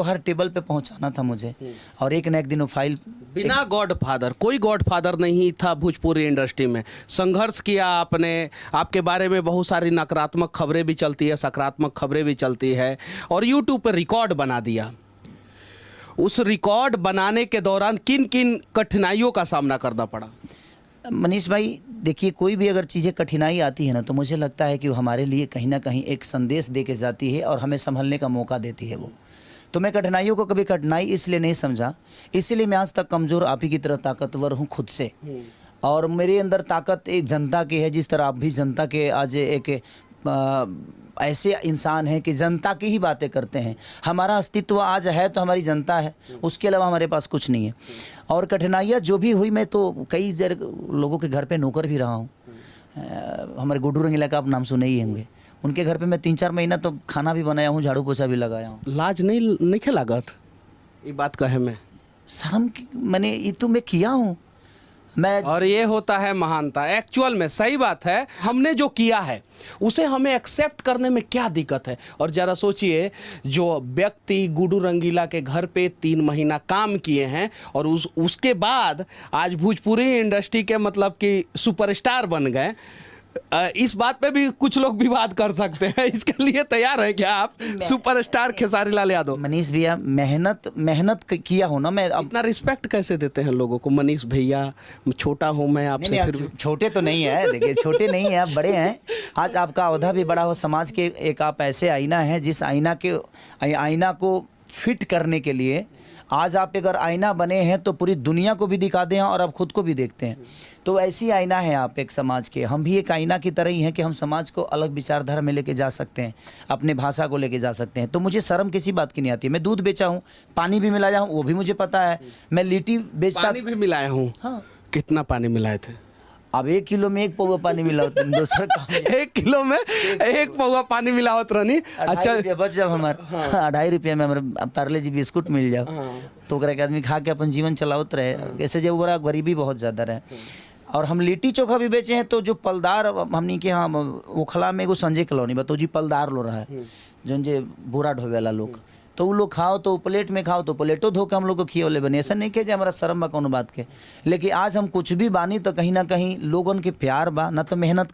को हर टेबल पे पहुंचाना था मुझे, और एक न एक दिन वो फाइल बिना गॉडफादर, कोई गॉडफादर नहीं था भोजपुरी इंडस्ट्री में। संघर्ष किया आपने, आपके बारे में बहुत सारी नकारात्मक खबरें भी चलती है, सकारात्मक खबरें भी चलती है, और यूट्यूब पर रिकॉर्ड बना दिया। उस रिकॉर्ड बनाने के दौरान किन किन कठिनाइयों का सामना करना पड़ा? मनीष भाई देखिए, कोई भी अगर चीज़ें कठिनाई आती है ना, तो मुझे लगता है कि वो हमारे लिए कहीं ना कहीं एक संदेश दे के जाती है और हमें संभलने का मौका देती है वो। तो मैं कठिनाइयों को कभी कठिनाई इसलिए नहीं समझा, इसीलिए मैं आज तक कमज़ोर आप ही की तरह ताकतवर हूँ खुद से। और मेरे अंदर ताकत एक जनता की है, जिस तरह आप भी जनता के आज एक ऐसे इंसान हैं कि जनता की ही बातें करते हैं। हमारा अस्तित्व आज है तो हमारी जनता है, उसके अलावा हमारे पास कुछ नहीं है। और कठिनाइयाँ जो भी हुई, मैं तो कई लोगों के घर पे नौकर भी रहा हूँ। हमारे गुड्डू रंगीला का आप नाम सुने ही होंगे, उनके घर पे मैं 3-4 महीना तो खाना भी बनाया हूँ, झाड़ू पोछा भी लगाया हूँ। लाज नहीं लागत ये बात कहे में? शर्म मैंने ये तो मैं किया हूँ मैं। और ये होता है महानता एक्चुअल में। सही बात है, हमने जो किया है उसे हमें एक्सेप्ट करने में क्या दिक्कत है? और जरा सोचिए, जो व्यक्ति गुड्डू रंगीला के घर पे 3 महीना काम किए हैं और उसके बाद आज भोजपुरी इंडस्ट्री के मतलब कि सुपरस्टार बन गए, इस बात पे भी कुछ लोग विवाद कर सकते हैं। इसके लिए तैयार है क्या आप, सुपरस्टार खेसारी लाल यादव? मनीष भैया, मेहनत किया हो ना। मैं इतना रिस्पेक्ट कैसे देते हैं लोगों को? मनीष भैया, छोटा हूँ मैं आपसे, फिर भी छोटे तो नहीं है, देखिए छोटे नहीं है, आप बड़े हैं। आज आपका औहदा भी बड़ा हो, समाज के एक आप ऐसे आईना हैं, जिस आईना को फिट करने के लिए आज आप अगर आईना बने हैं तो पूरी दुनिया को भी दिखा दें और आप खुद को भी देखते हैं। तो ऐसी आईना है आप एक समाज के। हम भी एक आईना की तरह ही हैं कि हम समाज को अलग विचारधारा में लेके जा सकते हैं, अपने भाषा को लेके जा सकते हैं। तो मुझे शर्म किसी बात की नहीं आती है। मैं दूध बेचा हूँ, पानी भी मिलाया हूँ, वो भी मुझे पता है। मैं लिट्टी बेचता, पानी भी मिलाया हूँ। हाँ। कितना कितना पानी मिलाए थे? अब 1 किलो में 1 पौवा पानी मिला होता है, दूसरा काम। 1 किलो में 1 पौवा पानी मिलावत रहनी। अच्छा, बस जब हमारे 2.5 रुपया में हमारे पार्ले जी बिस्कुट मिल जाओ तो ओकरा के आदमी खा के अपन जीवन चलावत रहे। ऐसे जब बड़ा गरीबी बहुत ज़्यादा रहे। और हम लिट्टी चोखा भी बेचे हैं, तो जो पलदार हमनी के यहाँ ओखला में एगो संजय कॉलोनी बताओ जी, पलदार लो रहा है जो जे बोरा ढोवे वाला लोग, तो वो लोग खाओ तो प्लेट में खाओ तो प्लेटो धो के हम लोग को खियोले बने। ऐसा नहीं कि हमारा शर्म बा कोनो बात के, लेकिन आज हम कुछ भी बानी तो कहीं ना कहीं लोगन के प्यार बा, ना तो मेहनत